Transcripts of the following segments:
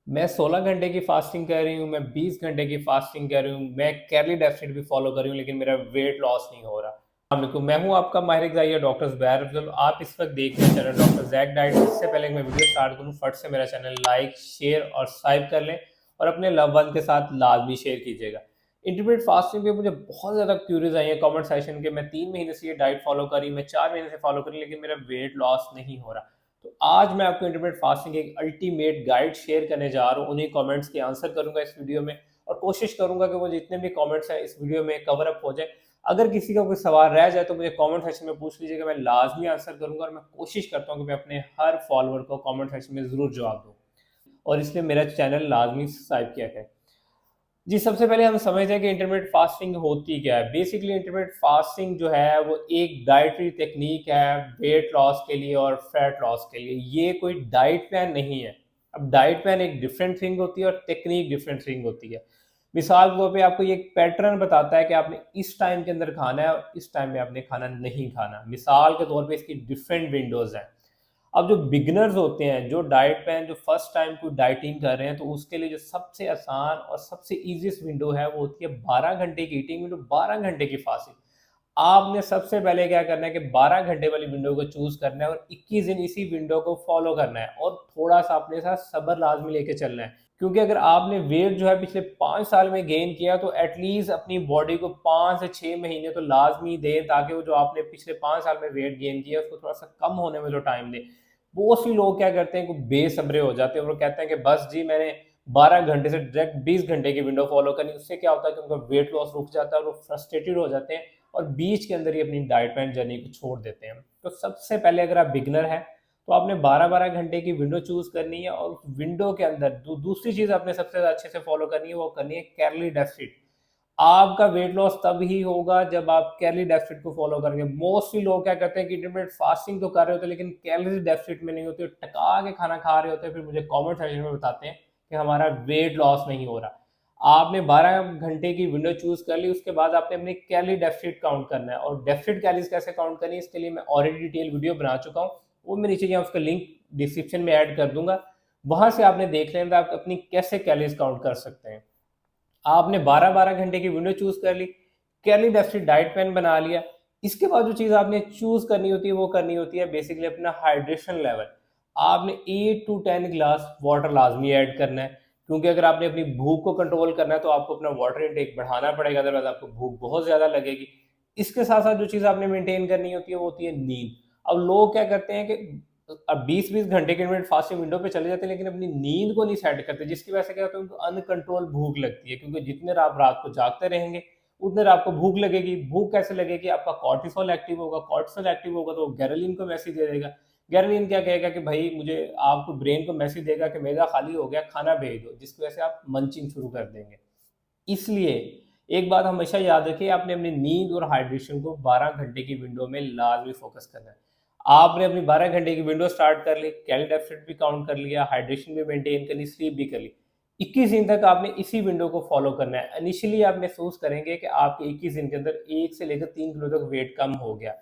मैं 16 घंटे की फास्टिंग कर रही हूँ, मैं 20 घंटे की फास्टिंग कर रही हूँ, मैं कैलोरी डेफिसिट भी फॉलो कर रही हूँ, लेकिन मेरा वेट लॉस नहीं हो रहा। अस्सलाम वालेकुम, मैं हूँ आपका माहिर ग़िज़ाई डॉक्टर ज़ुबैर अफ़ज़ल। आप इस वक्त देख रहे हैं चैनल डॉक्टर ज़ैक डाइट। इससे पहले कि मैं वीडियो स्टार्ट करूँ, फट से मेरा चैनल लाइक, शेयर और सब्सक्राइब कर लें और अपने लव वन के साथ लाजमी शेयर कीजिएगा। इंटरमिटेंट फास्टिंग पे मुझे बहुत ज़्यादा क्यूरीज आई है कमेंट सेशन के। मैं 3 महीने से ये डाइट फॉलो करी, मैं 4 महीने से फॉलो करी, लेकिन मेरा वेट लॉस नहीं हो रहा। तो आज मैं आपको इंटरमिटेंट फास्टिंग की एक अल्टीमेट गाइड शेयर करने जा रहा हूँ। उन्हीं कमेंट्स के आंसर करूंगा इस वीडियो में और कोशिश करूंगा कि वो जितने भी कमेंट्स हैं इस वीडियो में कवर अप हो जाए। अगर किसी का कोई सवाल रह जाए तो मुझे कमेंट सेक्शन में पूछ लीजिएगा, मैं लाजमी आंसर करूंगा और मैं कोशिश करता हूँ कि मैं अपने हर फॉलोअर को कमेंट सेक्शन में ज़रूर जवाब दूँ। और इसलिए मेरा चैनल लाजमी सब्सक्राइब किया जाए। जी, सबसे पहले हम समझते हैं कि इंटरमिटेंट फास्टिंग होती क्या है। बेसिकली इंटरमिटेंट फास्टिंग जो है वो एक डाइटरी टेक्निक है वेट लॉस के लिए और फैट लॉस के लिए। ये कोई डाइट प्लान नहीं है। अब डाइट प्लान एक डिफरेंट थिंग होती है और टेक्निक डिफरेंट थिंग होती है। मिसाल के तौर पे आपको ये एक पैटर्न बताता है कि आपने इस टाइम के अंदर खाना है और इस टाइम में आपने खाना नहीं खाना। मिसाल के तौर पे इसकी डिफरेंट विंडोज़ हैं। अब जो बिगिनर्स होते हैं, जो डाइट प्लान जो फर्स्ट टाइम कोई डाइटिंग कर रहे हैं, तो उसके लिए जो सबसे आसान और सबसे ईज़ीएस्ट विंडो है वो होती है 12 घंटे की ईटिंग विंडो, 12 घंटे की फास्टिंग। आपने सबसे पहले क्या करना है कि 12 घंटे वाली विंडो को चूज़ करना है और 21 दिन इसी विंडो को फॉलो करना है और थोड़ा-सा अपने साथ सब्र लाज़मी लेके चलना है। क्योंकि अगर आपने वेट जो है पिछले 5 साल में गेन किया तो एटलीस्ट अपनी बॉडी को 5 से 6 महीने तो लाज़मी दें, ताकि वो जो आपने पिछले 5 साल में वेट गेन किया उसको थोड़ा-सा कम होने में जो टाइम दें। बहुत सी लोग क्या करते हैं कि बेसब्रे हो जाते हैं और वो कहते हैं कि बस जी मैंने 12 घंटे से डायरेक्ट 20 घंटे की विंडो फॉलो करनी। उससे क्या होता है कि उनका वेट लॉस रुक जाता है और वो फ्रस्ट्रेटेड हो जाते हैं और बीच के अंदर ही अपनी डाइट प्लान जर्नी को छोड़ देते हैं। तो सबसे पहले अगर आप बिगिनर हैं तो आपने 12-12 घंटे की विंडो चूज़ करनी है और उस विंडो के अंदर दूसरी चीज़ आपने सबसे ज़्यादा अच्छे से फॉलो करनी है, वो करनी है कैलोरी डेफिसिट। आपका वेट लॉस तब ही होगा जब आप कैलोरी डेफिसिट को फॉलो करेंगे। मोस्टली लोग क्या करते हैं कि इंटरमिटेंट फास्टिंग तो कर रहे होते हैं लेकिन कैलोरी डेफिसिट में नहीं होते, टका के खाना खा रहे होते हैं, फिर मुझे कमेंट सेक्शन में बताते हैं कि हमारा वेट लॉस नहीं हो रहा। आपने 12 घंटे की विंडो चूज कर ली, उसके बाद आपने अपनी कैलोरी डेफिसिट काउंट करना है और डेफिसिट कैलोरीज कैसे काउंट करनी है इसके लिए मैं ऑलरेडी डिटेल वीडियो बना चुका हूँ। वो मैं नीचे यहाँ उसका लिंक डिस्क्रिप्शन में ऐड कर दूंगा, वहां से आपने देख लेना आप अपनी कैसे कैलोरीज काउंट कर सकते हैं। आपने 12-12 घंटे की विंडो चूज कर ली, कैलोरी डेफिसिट डाइट प्लान बना लिया। इसके बाद जो चीज़ आपने चूज करनी होती है वो करनी होती है बेसिकली अपना हाइड्रेशन लेवल। आपने 8 टू 10 ग्लास वाटर लाजमी ऐड करना है, क्योंकि अगर आपने अपनी भूख को कंट्रोल करना है तो आपको अपना वाटर इनटेक बढ़ाना पड़ेगा, अदरवाइज आपको भूख बहुत ज़्यादा लगेगी। इसके साथ साथ जो चीज़ आपने मेंटेन करनी होती है वो होती है नींद। अब लोग क्या करते हैं कि अब 20-20 घंटे के इंटरमिटेंट फास्टिंग विंडो पे चले जाते हैं लेकिन अपनी नींद को नहीं सेट करते, जिसकी वजह से क्या होता है उनको अनकंट्रोल भूख लगती है, क्योंकि जितने आप रात को जागते रहेंगे उतने आपको भूख लगेगी। भूख कैसे लगेगी? आपका कॉर्टिसोल एक्टिव होगा, कॉर्टिसोल एक्टिव होगा तो गैरलीन को मैसेज दे देगा। गैरलीन क्या कहेगा कि भाई मुझे, आपको ब्रेन को मैसेज देगा कि मेरा खाली हो गया, खाना भेज दो, जिसकी वजह से आप मंचिंग शुरू कर देंगे। इसलिए एक बात हमेशा याद रखिए, आपने अपनी नींद और हाइड्रेशन को 12 घंटे की विंडो में लाजमी फोकस करना है। आपने अपनी 12 घंटे की विंडो स्टार्ट कर ली, कैलोरी डेफिसिट भी काउंट कर लिया, हाइड्रेशन भी मेंटेन कर ली, स्लीप भी कर ली। 21 दिन तक आपने इसी विंडो को फॉलो करना है। इनिशियली आप महसूस करेंगे कि आपके 21 दिन के अंदर 1 से लेकर 3 किलो तक वेट कम हो गया।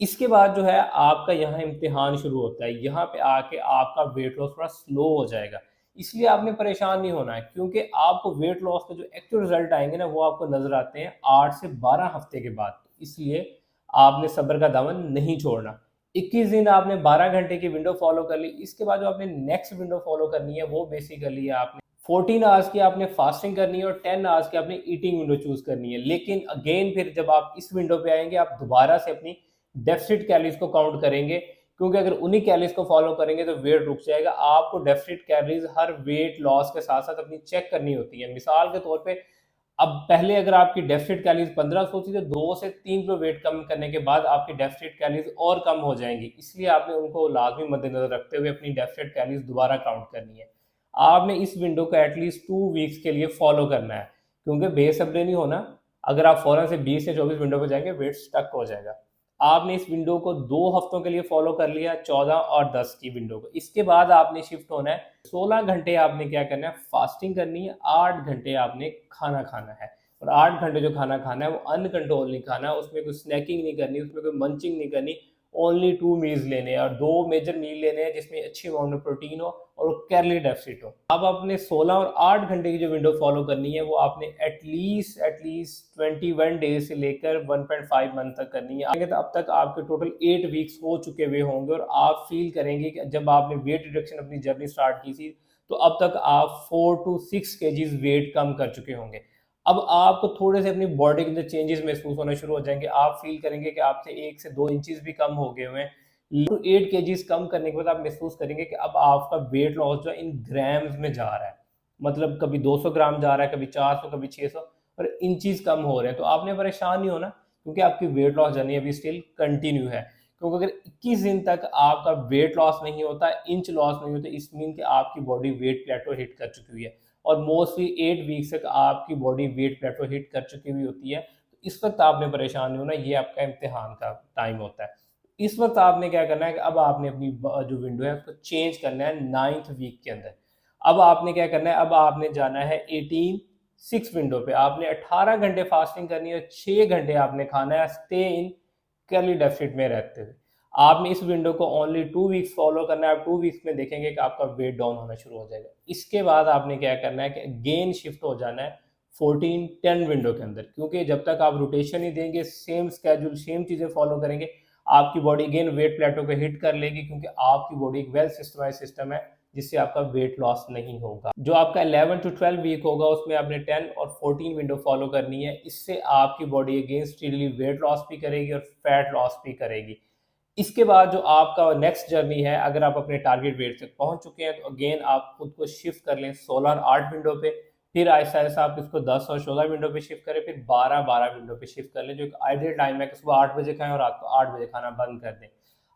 इसके बाद जो है आपका यहाँ इम्तिहान शुरू होता है। यहाँ पे आके आपका वेट लॉस थोड़ा स्लो हो जाएगा। इसलिए आपने परेशान नहीं होना है, क्योंकि आपको वेट लॉस के जो एक्चुअल रिजल्ट आएँगे ना वो आपको नज़र आते हैं 8 से 12 हफ्ते के बाद। इसलिए आपने सब्र का दामन नहीं छोड़ना। 21 दिन आपने 12 घंटे की विंडो फॉलो कर ली। इसके बाद जो आपने नेक्स्ट विंडो फॉलो करनी है वो बेसिकली आपने 14 आवर्स की आपने फास्टिंग करनी है और 10 आवर्स की आपने ईटिंग विंडो चूज़ करनी है। लेकिन अगेन फिर जब आप इस विंडो पे आएँगे आप दोबारा से अपनी डेफिसिट कैलोरीज को काउंट करेंगे, क्योंकि अगर उन्हीं कैलोरीज को फॉलो करेंगे तो वेट रुक जाएगा। आपको डेफिसिट कैलोरीज हर वेट लॉस के साथ साथ अपनी चेक करनी होती है। मिसाल के तौर पे अब पहले अगर आपकी डेफिसिट कैलोरीज 1500 थी तो 2 से 3 किलो वेट कम करने के बाद आपकी डेफिसिट कैलोरीज और कम हो जाएंगी। इसलिए आपने उनको लाजमी मद्देनजर रखते हुए अपनी डेफिसिट कैलोरीज दोबारा काउंट करनी है। आपने इस विंडो को एटलीस्ट 2 वीक्स के लिए फॉलो करना है, क्योंकि बेसब्रे नहीं होना। अगर आप फौरन से 20 या 24 विंडो पर जाएंगे वेट स्टक हो जाएगा। आपने इस विंडो को 2 हफ्तों के लिए फॉलो कर लिया, 14 और 10 की विंडो को। इसके बाद आपने शिफ्ट होना है, 16 घंटे आपने क्या करना है, फास्टिंग करनी है, 8 घंटे आपने खाना खाना है। और 8 घंटे जो खाना खाना है वो अनकंट्रोल नहीं खाना है, उसमें कोई स्नैकिंग नहीं करनी, उसमें कोई मंचिंग नहीं करनी। ओनली 2 मील्स लेने हैं और 2 मेजर मील लेने हैं जिसमें अच्छी अमाउंट में प्रोटीन हो और कैलोरी डेफिसिट हो। अब आपने 16 और 8 घंटे की जो विंडो फॉलो करनी है वो आपने एटलीस्ट 21 डेज से लेकर 1.5 मंथ तक करनी है। आगे तो अब तक आपके टोटल 8 वीक्स हो चुके हुए होंगे और आप फील करेंगे कि जब आपने वेट रिडक्शन अपनी जर्नी स्टार्ट की थी तो अब तक आप 4 to 6 केजीज वेट कम कर चुके होंगे। अब आपको थोड़े से अपनी बॉडी के अंदर चेंजेस महसूस होने शुरू हो जाएंगे। आप फील करेंगे कि आपसे 1 से 2 इंचेस भी कम हो गए हुए हैं। 8 केजीज कम करने के बाद आप महसूस करेंगे कि अब आपका वेट लॉस जो है इन ग्राम्स में जा रहा है। मतलब कभी 200 ग्राम जा रहा है, कभी 400, कभी 600 और इंचेस कम हो रहे हैं। तो आपने परेशान नहीं होना क्योंकि आपकी वेट लॉस जर्नी अभी स्टिल कंटिन्यू है। क्योंकि अगर 21 दिन तक आपका वेट लॉस नहीं होता, इंच लॉस नहीं होता, इस मीन कि आपकी बॉडी वेट प्लेटो हिट कर चुकी हुई है और मोस्टली 8 वीक्स तक आपकी बॉडी वेट प्लेटो हिट कर चुकी हुई होती है। तो इस वक्त आपने परेशान नहीं होना, ये आपका इम्तिहान का टाइम होता है। इस वक्त आपने क्या करना है कि अब आपने अपनी जो विंडो है उसको चेंज करना है 9th वीक के अंदर। अब आपने क्या करना है, अब आपने जाना है 18-6 विंडो पे। आपने 18 घंटे फास्टिंग करनी है और 6 घंटे आपने खाना है स्टे इन कैलोरी डेफिसिट में रहते हुए। आपने इस विंडो को ओनली 2 वीक्स फॉलो करना है। आप 2 वीक्स में देखेंगे कि आपका वेट डाउन होना शुरू हो जाएगा। इसके बाद आपने क्या करना है कि अगेन शिफ्ट हो जाना है 14-10 विंडो के अंदर, क्योंकि जब तक आप रोटेशन नहीं देंगे, सेम स्केड्यूल सेम चीज़ें फॉलो करेंगे, आपकी बॉडी अगेन वेट प्लेटो को हिट कर लेगी, क्योंकि आपकी बॉडी एक वेल सिस्टमाइज सिस्टम है जिससे आपका वेट लॉस नहीं होगा। जो आपका 11 to 12 वीक होगा उसमें आपने 10 और 14 विंडो फॉलो करनी है। इससे आपकी body again steadily weight loss भी करेगी और फैट लॉस भी करेगी। इसके बाद जो आपका नेक्स्ट जर्नी है, अगर आप अपने टारगेट वेट तक पहुंच चुके हैं तो अगेन आप खुद को शिफ्ट कर लें 16 और 8 विंडो पे। फिर ऐसा ऐसा आप इसको 10 और 14 विंडो पे शिफ्ट करें, फिर 12-12 विंडो पे शिफ्ट कर लें, जो एक आइडियल टाइम है कि सुबह 8 बजे खाएं और रात को 8 बजे खाना बंद कर दें।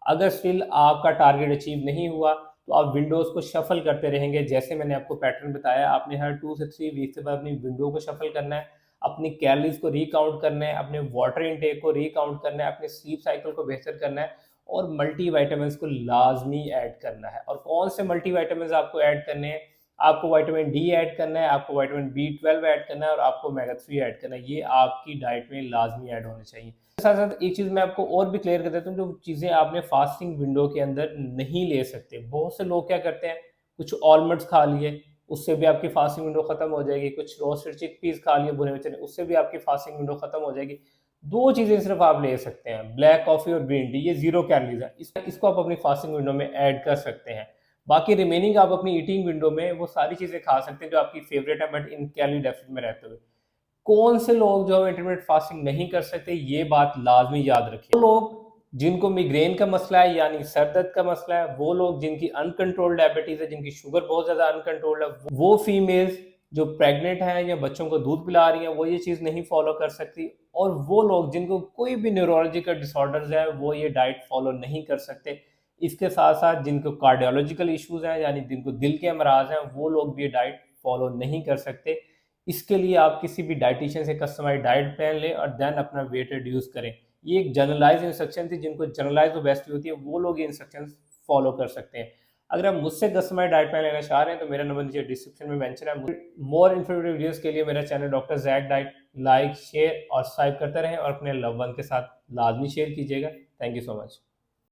अगर स्टिल आपका टारगेट अचीव नहीं हुआ तो आप विंडोज़ को शफल करते रहेंगे। जैसे मैंने आपको पैटर्न बताया, आपने हर 2 से 3 वीक के बाद अपनी विंडो को शफल करना है, अपनी कैलोरीज को रिकाउंट करना है, अपने वाटर इनटेक को रिकाउंट करना है, अपने स्लीप साइकिल को बेहतर करना है और मल्टी वाइटामिन को लाजमी ऐड करना है। और कौन से मल्टी वाइटामिन आपको ऐड करने हैं? आपको विटामिन डी ऐड करना है, आपको विटामिन B12 ऐड करना है और आपको ओमेगा 3 ऐड करना है। ये आपकी डाइट में लाजमी ऐड होने चाहिए। साथ साथ एक चीज़ मैं आपको और भी क्लियर कर देता हूँ, जो चीज़ें आपने फास्टिंग विंडो के अंदर नहीं ले सकते। बहुत से लोग क्या करते हैं, कुछ ऑलमंड्स खा लिए, उससे भी आपकी फास्टिंग विंडो खत्म हो जाएगी। कुछ रोस्टेड चिकपीस खा लिए भुने हुए चने, उससे भी आपकी फास्टिंग विंडो खत्म हो जाएगी। 2 चीज़ें सिर्फ आप ले सकते हैं, ब्लैक कॉफ़ी और ग्रीन टी। ये 0 कैलोरीज है, इसको आप अपनी फास्टिंग विंडो में ऐड कर सकते हैं। बाकी रिमेनिंग आप अपनी ईटिंग विंडो में वो सारी चीज़ें खा सकते हैं जो आपकी फेवरेट है, बट इन कैलोरी डेफिसिट में रहते हुए। कौन से लोग जो है इंटरमिटेंट फास्टिंग नहीं कर सकते, ये बात लाजमी याद रखिए। वो लोग जिनको मिग्रेन का मसला है, यानी सर दर्द का मसला है, वो लोग जिनकी अनकंट्रोल्ड डायबिटीज है, जिनकी शुगर बहुत ज्यादा अनकंट्रोल्ड है, वो फीमेल्स जो प्रेग्नेंट हैं या बच्चों को दूध पिला रही हैं, वो ये चीज़ नहीं फॉलो कर सकती। और वो लोग जिनको कोई भी न्यूरोलॉजिकल डिसऑर्डर्स है, वो ये डाइट फॉलो नहीं कर सकते। इसके साथ साथ जिनको कार्डियोलॉजिकल इश्यूज हैं, यानी जिनको दिल के अमराज हैं, वो लोग भी ये डाइट फॉलो नहीं कर सकते। इसके लिए आप किसी भी डाइटिशियन से कस्टमाइज डाइट प्लान लें और देन अपना वेट रिड्यूस करें। ये एक जनरलाइज इंस्ट्रक्शन थी, जिनको जनरलाइज ओबेसिटी होती है वो लोग ये इंस्ट्रक्शन फॉलो कर सकते हैं। अगर आप मुझसे कस्टमाइज डाइट प्लान लेना चाह रहे हैं तो मेरा नंबर नीचे डिस्क्रिप्शन में मेंशन है। मोर इन्फॉर्मेटिव वीडियोस के लिए मेरा चैनल डॉक्टर जैक डाइट लाइक, शेयर और सब्सक्राइब करते रहें और अपने लव वन के साथ लाजमी शेयर कीजिएगा। Thank you so much.